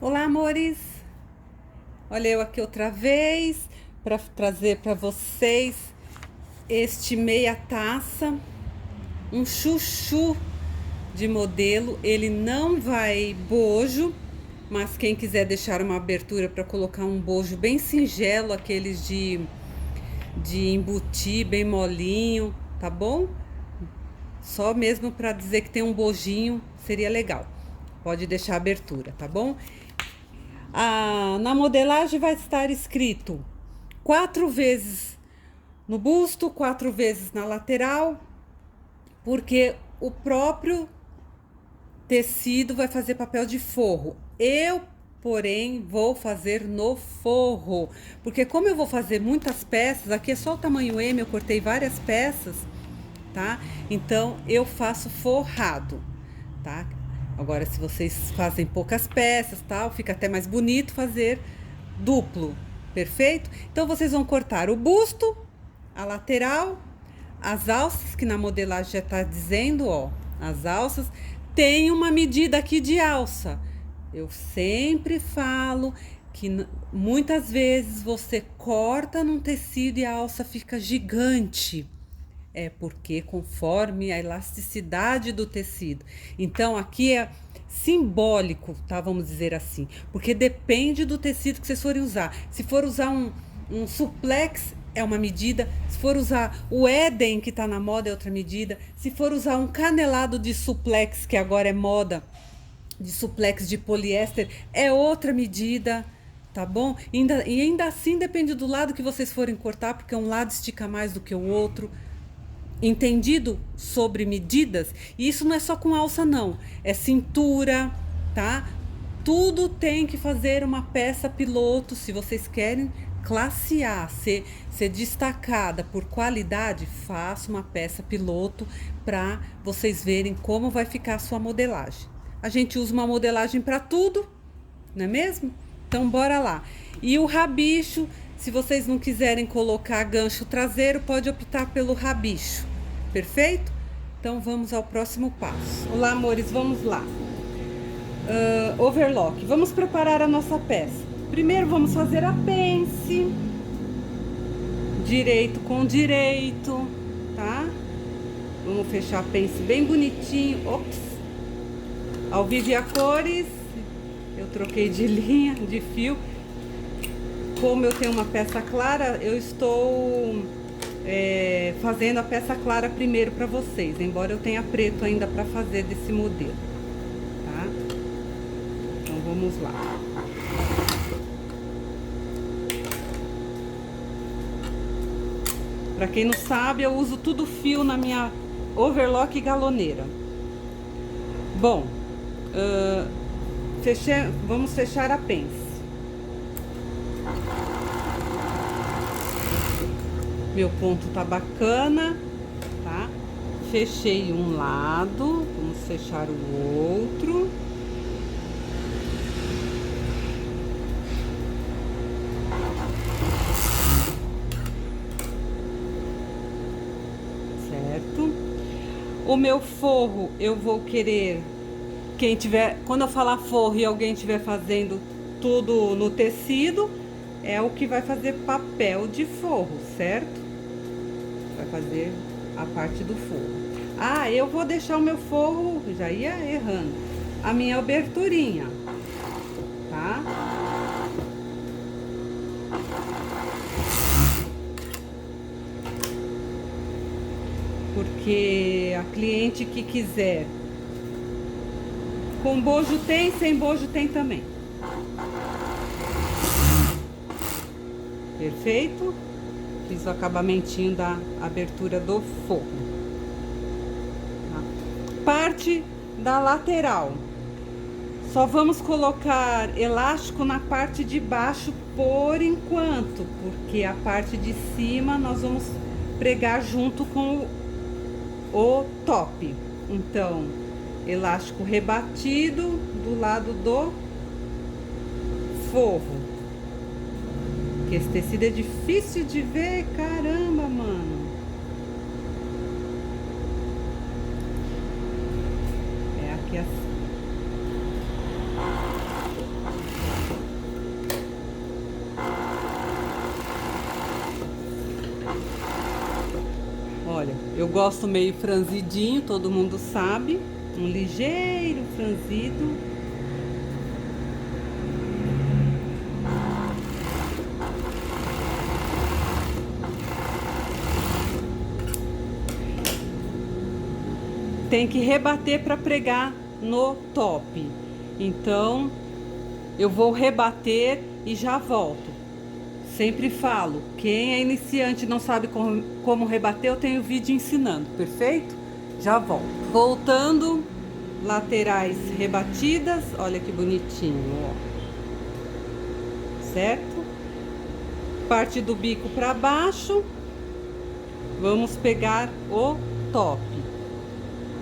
Olá, amores! Olha eu aqui outra vez para trazer para vocês este meia taça, um chuchu de modelo. Ele não vai bojo, mas quem quiser deixar uma abertura para colocar um bojo bem singelo, aqueles de embutir, bem molinho, tá bom? Só mesmo para dizer que tem um bojinho, seria legal. Pode deixar a abertura, tá bom? Na modelagem vai estar escrito 4 vezes no busto, 4 vezes na lateral, porque o próprio tecido vai fazer papel de forro. Porém, vou fazer no forro, porque como eu vou fazer muitas peças, aqui é só o tamanho M, eu cortei várias peças, tá? Então, eu faço forrado, tá? Agora, se vocês fazem poucas peças, tal, fica até mais bonito fazer duplo, perfeito? Então, vocês vão cortar o busto, a lateral, as alças, que na modelagem já tá dizendo, ó, as alças. Tem uma medida aqui de alça. Eu sempre falo que muitas vezes você corta num tecido e a alça fica gigante. É porque conforme a elasticidade do tecido. Então aqui é simbólico, tá? Vamos dizer assim. Porque depende do tecido que vocês forem usar. Se for usar um suplex, é uma medida. Se for usar o Eden, que tá na moda, é outra medida. Se for usar um canelado de suplex, que agora é moda, de suplex de poliéster, é outra medida, tá bom? Ainda assim depende do lado que vocês forem cortar, porque um lado estica mais do que o outro. Entendido sobre medidas? E isso não é só com alça, não. É cintura, tá? Tudo tem que fazer uma peça piloto. Se vocês querem classe A, ser destacada por qualidade, faça uma peça piloto para vocês verem como vai ficar a sua modelagem. A gente usa uma modelagem para tudo, não é mesmo? Então bora lá. E o rabicho, se vocês não quiserem colocar gancho traseiro, pode optar pelo rabicho. Perfeito? Então vamos ao próximo passo. Olá, amores, vamos lá. Overlock. Vamos preparar a nossa peça. Primeiro vamos fazer a pence. Direito com direito, tá? Vamos fechar a pence bem bonitinho. Ops. Ao vivo e a cores. Eu troquei de linha, de fio. Como eu tenho uma peça clara, eu estou fazendo a peça clara primeiro para vocês, embora eu tenha preto ainda para fazer desse modelo, tá? Então vamos lá. Para quem não sabe, eu uso tudo fio na minha overlock galoneira. Bom, vamos fechar a pence. Meu ponto tá bacana, tá? Fechei um lado, vamos fechar o outro. Certo? O meu forro, eu vou querer, quando eu falar forro e alguém estiver fazendo tudo no tecido, é o que vai fazer papel de forro, certo? Vai fazer a parte do forro. Eu vou deixar o meu forro, já ia errando, a minha aberturinha, tá? Porque a cliente que quiser, com bojo tem, sem bojo tem também. Perfeito? Fiz o acabamentinho da abertura do forro. Tá? Parte da lateral. Só vamos colocar elástico na parte de baixo por enquanto, porque a parte de cima nós vamos pregar junto com o top. Então, elástico rebatido do lado do forro. Que esse tecido é difícil de ver, caramba, mano. É aqui assim. Eu gosto meio franzidinho, todo mundo sabe. Um ligeiro franzido. Tem que rebater para pregar no top. Então, eu vou rebater e já volto. Sempre falo, quem é iniciante e não sabe como rebater, eu tenho vídeo ensinando, perfeito? Já volto. Voltando, laterais rebatidas, olha que bonitinho, ó. Certo? Parte do bico para baixo, vamos pegar o top.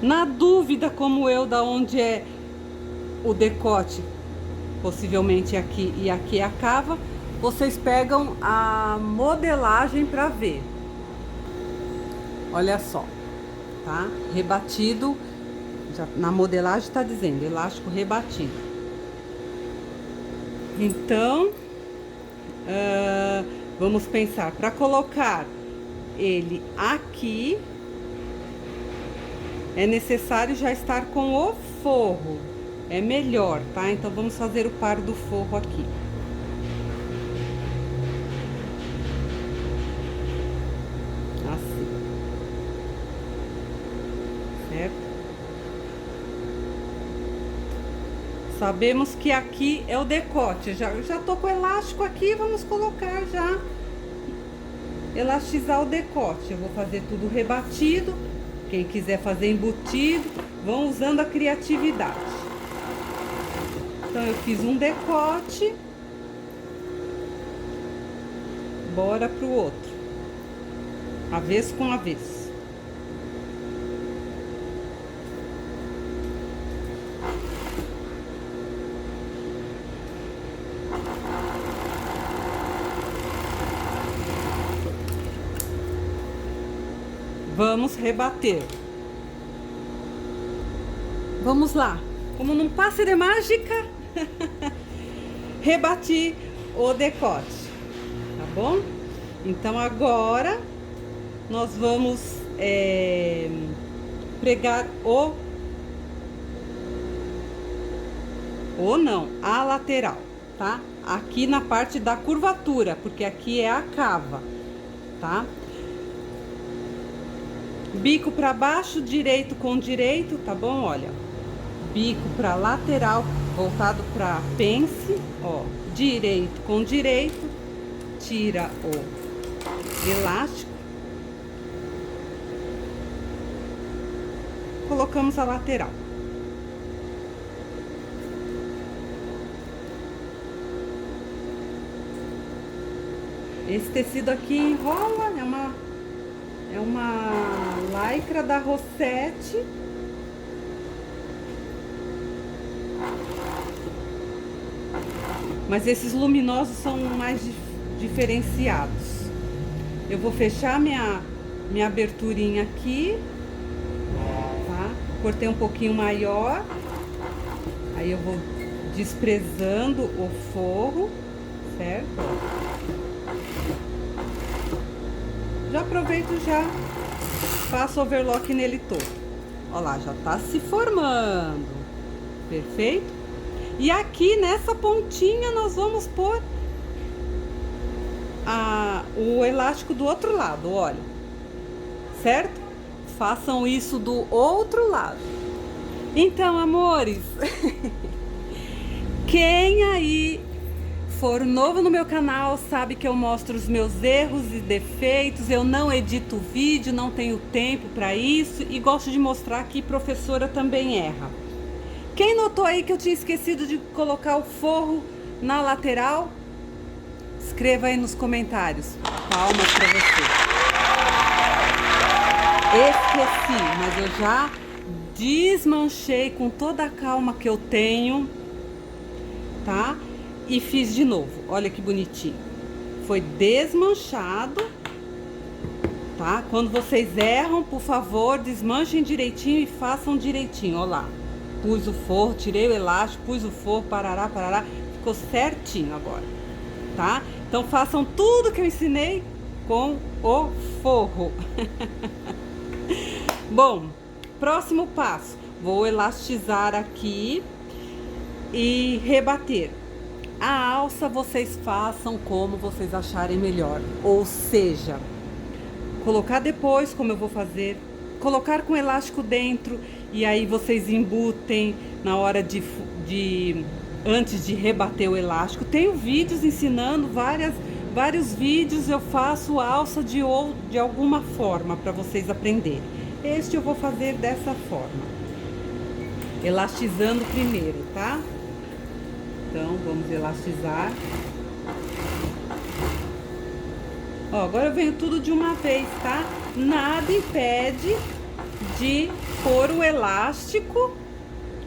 Na dúvida, como eu, da onde é o decote, possivelmente aqui e aqui é a cava, vocês pegam a modelagem para ver. Olha só, tá? Rebatido, já, na modelagem está dizendo elástico rebatido. Então, vamos pensar, para colocar ele aqui, é necessário já estar com o forro, é melhor, tá? Então vamos fazer o par do forro aqui. Assim. Certo? Sabemos que aqui é o decote, eu já tô com o elástico aqui, vamos colocar já, elastizar o decote. Eu vou fazer tudo rebatido, quem quiser fazer embutido, vão usando a criatividade. Então eu fiz um decote, bora pro outro, avesso com avesso. Vamos rebater. Vamos lá. Como num passe de mágica, rebati o decote, tá bom? Então agora nós vamos pregar a lateral, tá? Aqui na parte da curvatura, porque aqui é a cava, tá? Bico para baixo, direito com direito, tá bom? Olha, bico para lateral, voltado para pence, ó, direito com direito, tira o elástico, colocamos a lateral. Esse tecido aqui enrola, é uma lycra da Rossetti. Mas esses luminosos são mais diferenciados. Eu vou fechar minha aberturinha aqui, tá? Cortei um pouquinho maior. Aí eu vou desprezando o forro, certo? Já aproveito, já faço overlock nele todo. Olha lá, já tá se formando. Perfeito? E aqui nessa pontinha nós vamos pôr o elástico do outro lado, olha. Certo? Façam isso do outro lado. Então, amores, quem aí for novo no meu canal sabe que eu mostro os meus erros e defeitos. Eu não edito vídeo, não tenho tempo para isso e gosto de mostrar que professora também erra. Quem notou aí que eu tinha esquecido de colocar o forro na lateral? Escreva aí nos comentários. Palmas para você. Esqueci, mas eu já desmanchei com toda a calma que eu tenho, tá? E fiz de novo, olha que bonitinho. Foi desmanchado, tá? Quando vocês erram, por favor, desmanchem direitinho e façam direitinho, ó lá. Pus o forro, tirei o elástico, pus o forro, parará, parará. Ficou certinho agora, tá? Então façam tudo que eu ensinei com o forro. Bom, próximo passo, vou elastizar aqui e rebater. A alça vocês façam como vocês acharem melhor, ou seja, colocar depois, como eu vou fazer, colocar com elástico dentro e aí vocês embutem na hora antes de rebater o elástico. Tenho vídeos ensinando, vários vídeos eu faço alça de alguma forma para vocês aprenderem. Este eu vou fazer dessa forma, elastizando primeiro, tá? Então, vamos elastizar. Ó, agora eu venho tudo de uma vez, tá? Nada impede de pôr o elástico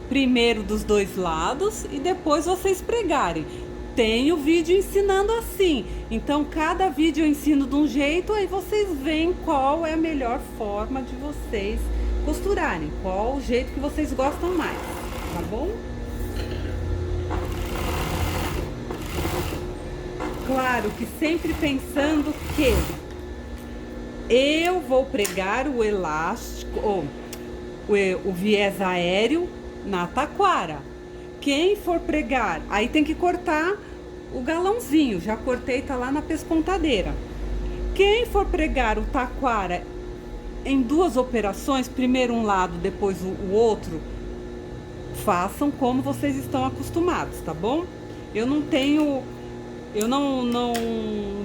primeiro dos dois lados e depois vocês pregarem. Tem o vídeo ensinando assim. Então, cada vídeo eu ensino de um jeito, aí vocês veem qual é a melhor forma de vocês costurarem. Qual o jeito que vocês gostam mais, tá bom? Claro que sempre pensando que eu vou pregar o elástico, ou o viés aéreo na taquara. Quem for pregar, aí tem que cortar o galãozinho, já cortei, tá lá na pespontadeira. Quem for pregar o taquara em duas operações, primeiro um lado, depois o outro, façam como vocês estão acostumados, tá bom?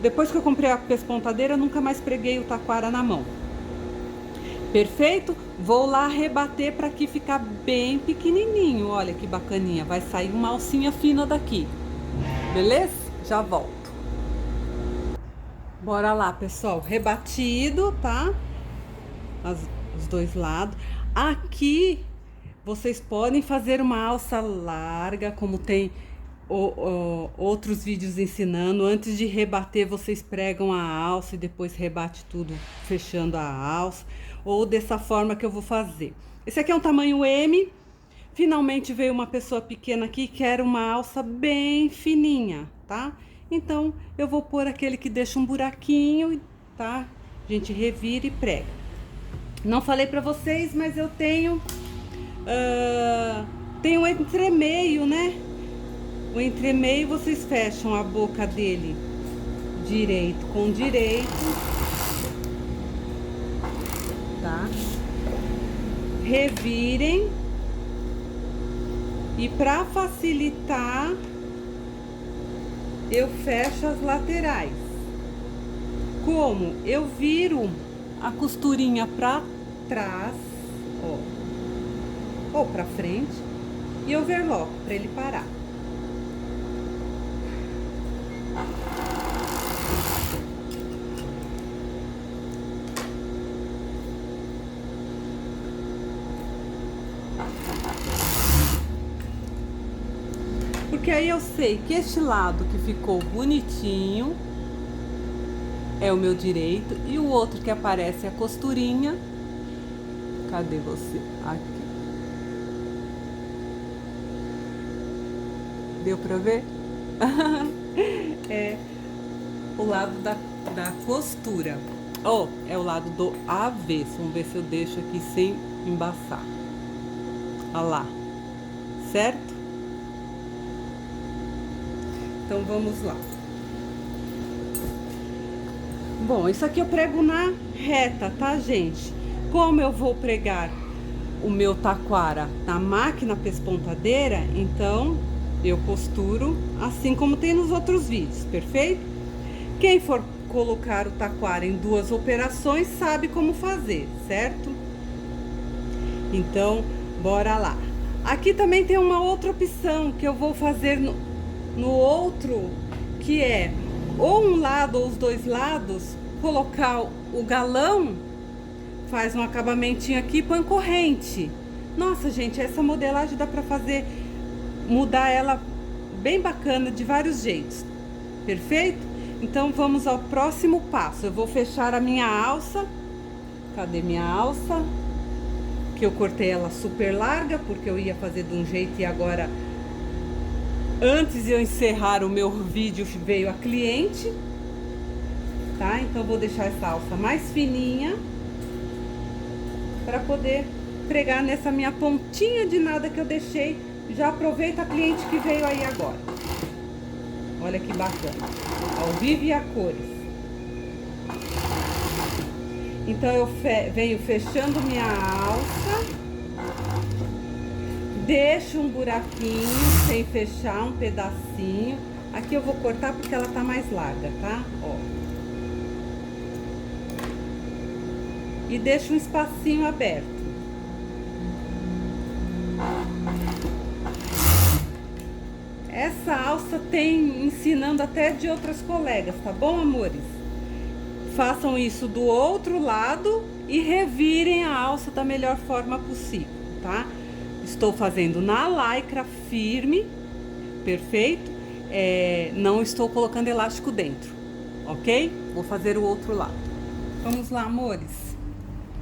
Depois que eu comprei a pespontadeira, eu nunca mais preguei o taquara na mão. Perfeito? Vou lá rebater para aqui ficar bem pequenininho. Olha que bacaninha, vai sair uma alcinha fina daqui. Beleza? Já volto. Bora lá, pessoal. Rebatido, tá? Os dois lados. Aqui, vocês podem fazer uma alça larga, como tem outros vídeos ensinando. Antes de rebater, vocês pregam a alça e depois rebate tudo, fechando a alça. Ou dessa forma que eu vou fazer. Esse aqui é um tamanho M. Finalmente veio uma pessoa pequena aqui que quer uma alça bem fininha, tá? Então, eu vou pôr aquele que deixa um buraquinho, tá? A gente revira e prega. Não falei pra vocês, mas eu tenho um entremeio, né? O entremeio, vocês fecham a boca dele direito com direito, tá? Revirem. E para facilitar, eu fecho as laterais. Como? Eu viro a costurinha para trás, ó, ou para frente, e overloco para ele parar. Porque aí eu sei que este lado que ficou bonitinho é o meu direito e o outro que aparece a costurinha. Cadê você? Aqui. Deu pra ver? É o lado da costura. Oh, é o lado do avesso. Vamos ver se eu deixo aqui sem embaçar. Olha lá. Certo? Então, vamos lá. Bom, isso aqui eu prego na reta, tá, gente? Como eu vou pregar o meu taquara na máquina pespontadeira, então eu costuro assim como tem nos outros vídeos, perfeito? Quem for colocar o taquara em duas operações sabe como fazer, certo? Então, bora lá. Aqui também tem uma outra opção que eu vou fazer no outro, que é ou um lado ou os dois lados, colocar o galão, faz um acabamentinho aqui, põe corrente. Nossa, gente, essa modelagem dá pra fazer, mudar ela bem bacana de vários jeitos, perfeito? Então vamos ao próximo passo. Eu vou fechar a minha alça. Cadê minha alça? Que eu cortei ela super larga, porque eu ia fazer de um jeito e agora, antes de eu encerrar o meu vídeo, veio a cliente, tá? Então, vou deixar essa alça mais fininha. para poder pregar nessa minha pontinha de nada que eu deixei. Já aproveita a cliente que veio aí agora. Olha que bacana, ao vivo e a cores. Então eu venho fechando minha alça, deixo um buraquinho sem fechar, um pedacinho. Aqui eu vou cortar porque ela tá mais larga, tá? Ó. E deixo um espacinho aberto. Essa alça tem ensinando até de outras colegas, tá bom, amores? Façam isso do outro lado e revirem a alça da melhor forma possível, tá? Estou fazendo na lycra firme, perfeito? Não estou colocando elástico dentro, ok? Vou fazer o outro lado. Vamos lá, amores.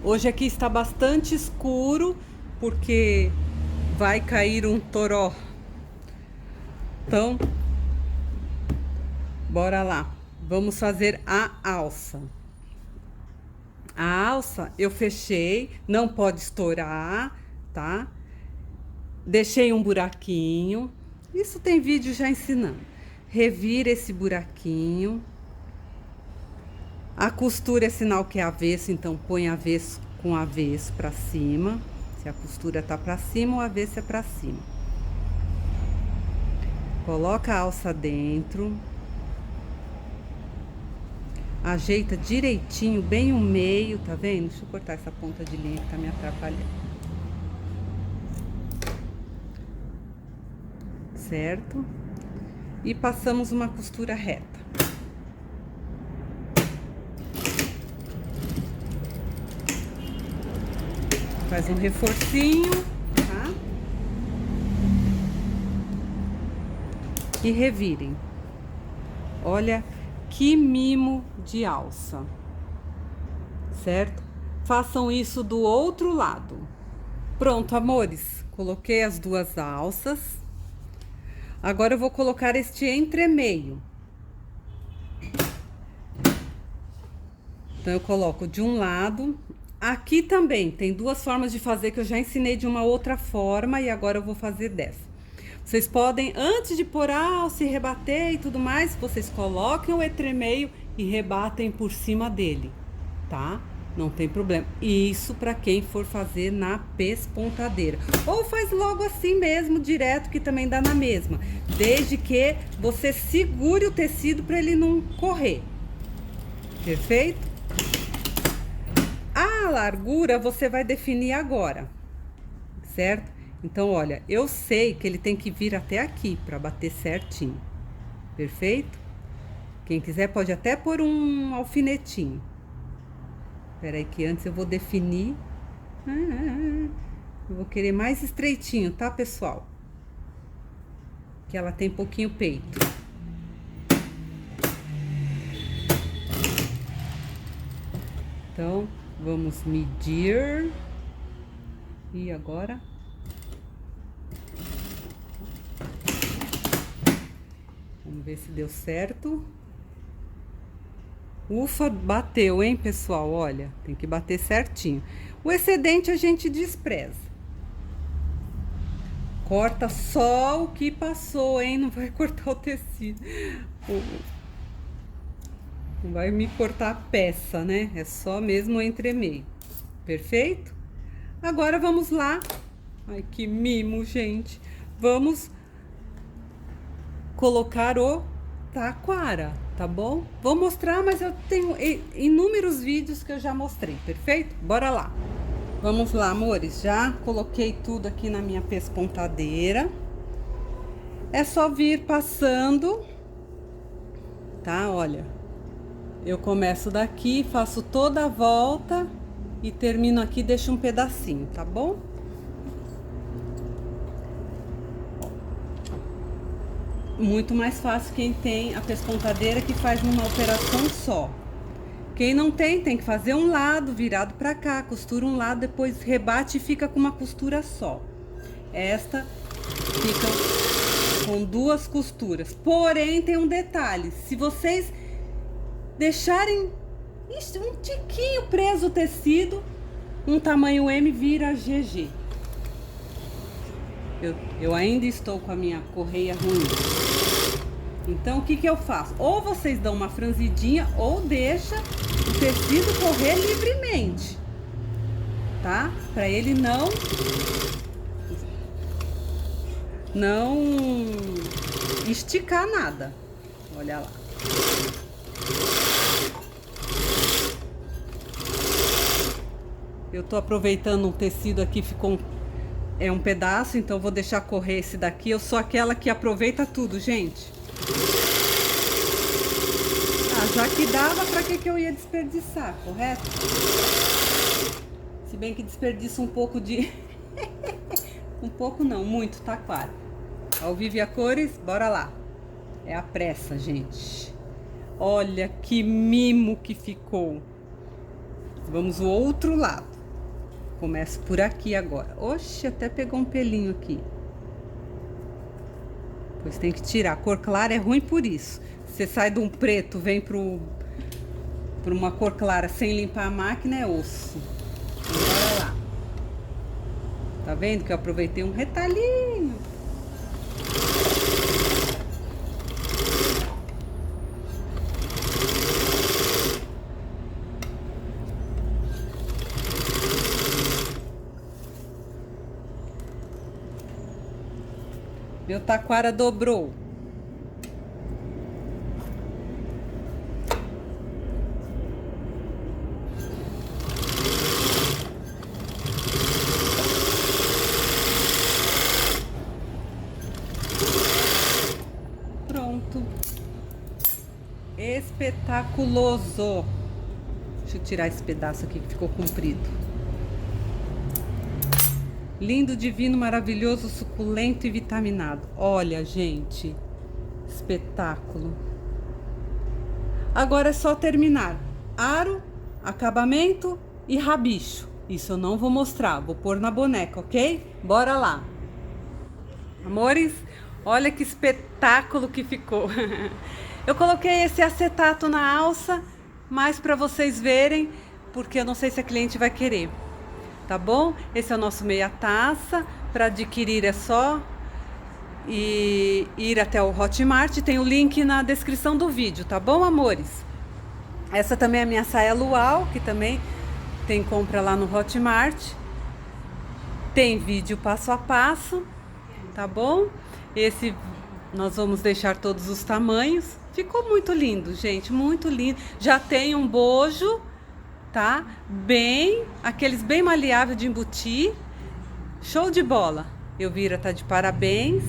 Hoje aqui está bastante escuro, porque vai cair um toró. Então, bora lá. Vamos fazer a alça. A alça eu fechei, não pode estourar, tá? Deixei um buraquinho. Isso tem vídeo já ensinando. Revira esse buraquinho. A costura é sinal que é avesso, então põe avesso com avesso pra cima. Se a costura tá pra cima, o avesso é pra cima. Coloca a alça dentro. Ajeita direitinho, bem o meio, tá vendo? Deixa eu cortar essa ponta de linha que tá me atrapalhando. Certo? E passamos uma costura reta. Faz um reforcinho, tá? E revirem. Olha que mimo de alça, certo? Façam isso do outro lado. Pronto, amores. Coloquei as duas alças. Agora eu vou colocar este entremeio. Então eu coloco de um lado. Aqui também tem duas formas de fazer que eu já ensinei de uma outra forma e agora eu vou fazer dessa. Vocês podem, antes de pôr a alça e rebater e tudo mais, vocês coloquem o entremeio e rebatem por cima dele, tá? Não tem problema. Isso para quem for fazer na pespontadeira. Ou faz logo assim mesmo, direto, que também dá na mesma. Desde que você segure o tecido para ele não correr. Perfeito? A largura você vai definir agora, certo? Então, olha, eu sei que ele tem que vir até aqui para bater certinho. Perfeito? Quem quiser pode até pôr um alfinetinho. Espera aí que antes eu vou definir. Eu vou querer mais estreitinho, tá, pessoal? Que ela tem pouquinho peito. Então, vamos medir. E agora? Vamos ver se deu certo. Ufa, bateu, hein, pessoal? Olha, tem que bater certinho. O excedente a gente despreza. Corta só o que passou, hein? Não vai cortar o tecido. Não vai me cortar a peça, né? É só mesmo o entremeio. Perfeito? Agora vamos lá. Ai, que mimo, gente. Vamos colocar o taquara, tá bom? Vou mostrar, mas eu tenho inúmeros vídeos que eu já mostrei, perfeito? Bora lá. Vamos lá, amores. Já coloquei tudo aqui na minha pespontadeira. É só vir passando, tá? Olha, eu começo daqui, faço toda a volta e termino aqui, deixo um pedacinho, tá bom? Muito mais fácil quem tem a pespontadeira que faz numa operação só. Quem não tem, tem que fazer um lado virado pra cá, costura um lado, depois rebate e fica com uma costura só. Esta fica com duas costuras. Porém, tem um detalhe, se vocês deixarem um tiquinho preso o tecido, um tamanho M vira GG. Eu ainda estou com a minha correia ruim. Então o que eu faço? Ou vocês dão uma franzidinha ou deixa o tecido correr livremente, tá? Para ele não esticar nada. Olha lá. Eu tô aproveitando um tecido aqui, ficou um pedaço, então vou deixar correr esse daqui. Eu sou aquela que aproveita tudo, gente. Ah, já que dava, pra que eu ia desperdiçar, correto? Se bem que desperdiça um pouco de... um pouco não, muito taquara. Ao vivo e a cores, bora lá. É a pressa, gente. Olha que mimo que ficou. Vamos o outro lado. Começo por aqui agora. Oxe, até pegou um pelinho aqui. Pois tem que tirar. A cor clara é ruim por isso. Você sai de um preto, vem para uma cor clara sem limpar a máquina, é osso. Então, bora lá. Tá vendo que eu aproveitei um retalhinho? Meu taquara dobrou. Pronto. Espetaculoso. Deixa eu tirar esse pedaço aqui que ficou comprido. Lindo, divino, maravilhoso, suculento e vitaminado. Olha, gente. Espetáculo. Agora é só terminar. Aro, acabamento e rabicho. Isso eu não vou mostrar, vou pôr na boneca, ok? Bora lá. Amores, olha que espetáculo que ficou. Eu coloquei esse acetato na alça, mais para vocês verem, porque eu não sei se a cliente vai querer. Tá bom? Esse é o nosso meia taça. Para adquirir é só ir até o Hotmart. Tem o link na descrição do vídeo, tá bom, amores? Essa também é a minha saia luau, que também tem compra lá no Hotmart. Tem vídeo passo a passo, tá bom? Esse nós vamos deixar todos os tamanhos. Ficou muito lindo, gente, muito lindo. Já tem um bojo, tá? Aqueles bem maleáveis de embutir. Show de bola. Elvira tá de parabéns.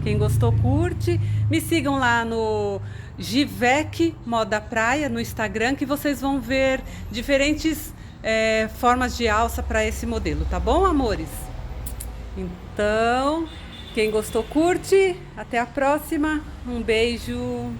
Quem gostou, curte. Me sigam lá no Givec Moda Praia no Instagram, que vocês vão ver diferentes formas de alça para esse modelo, tá bom, amores? Então, quem gostou, curte. Até a próxima. Um beijo.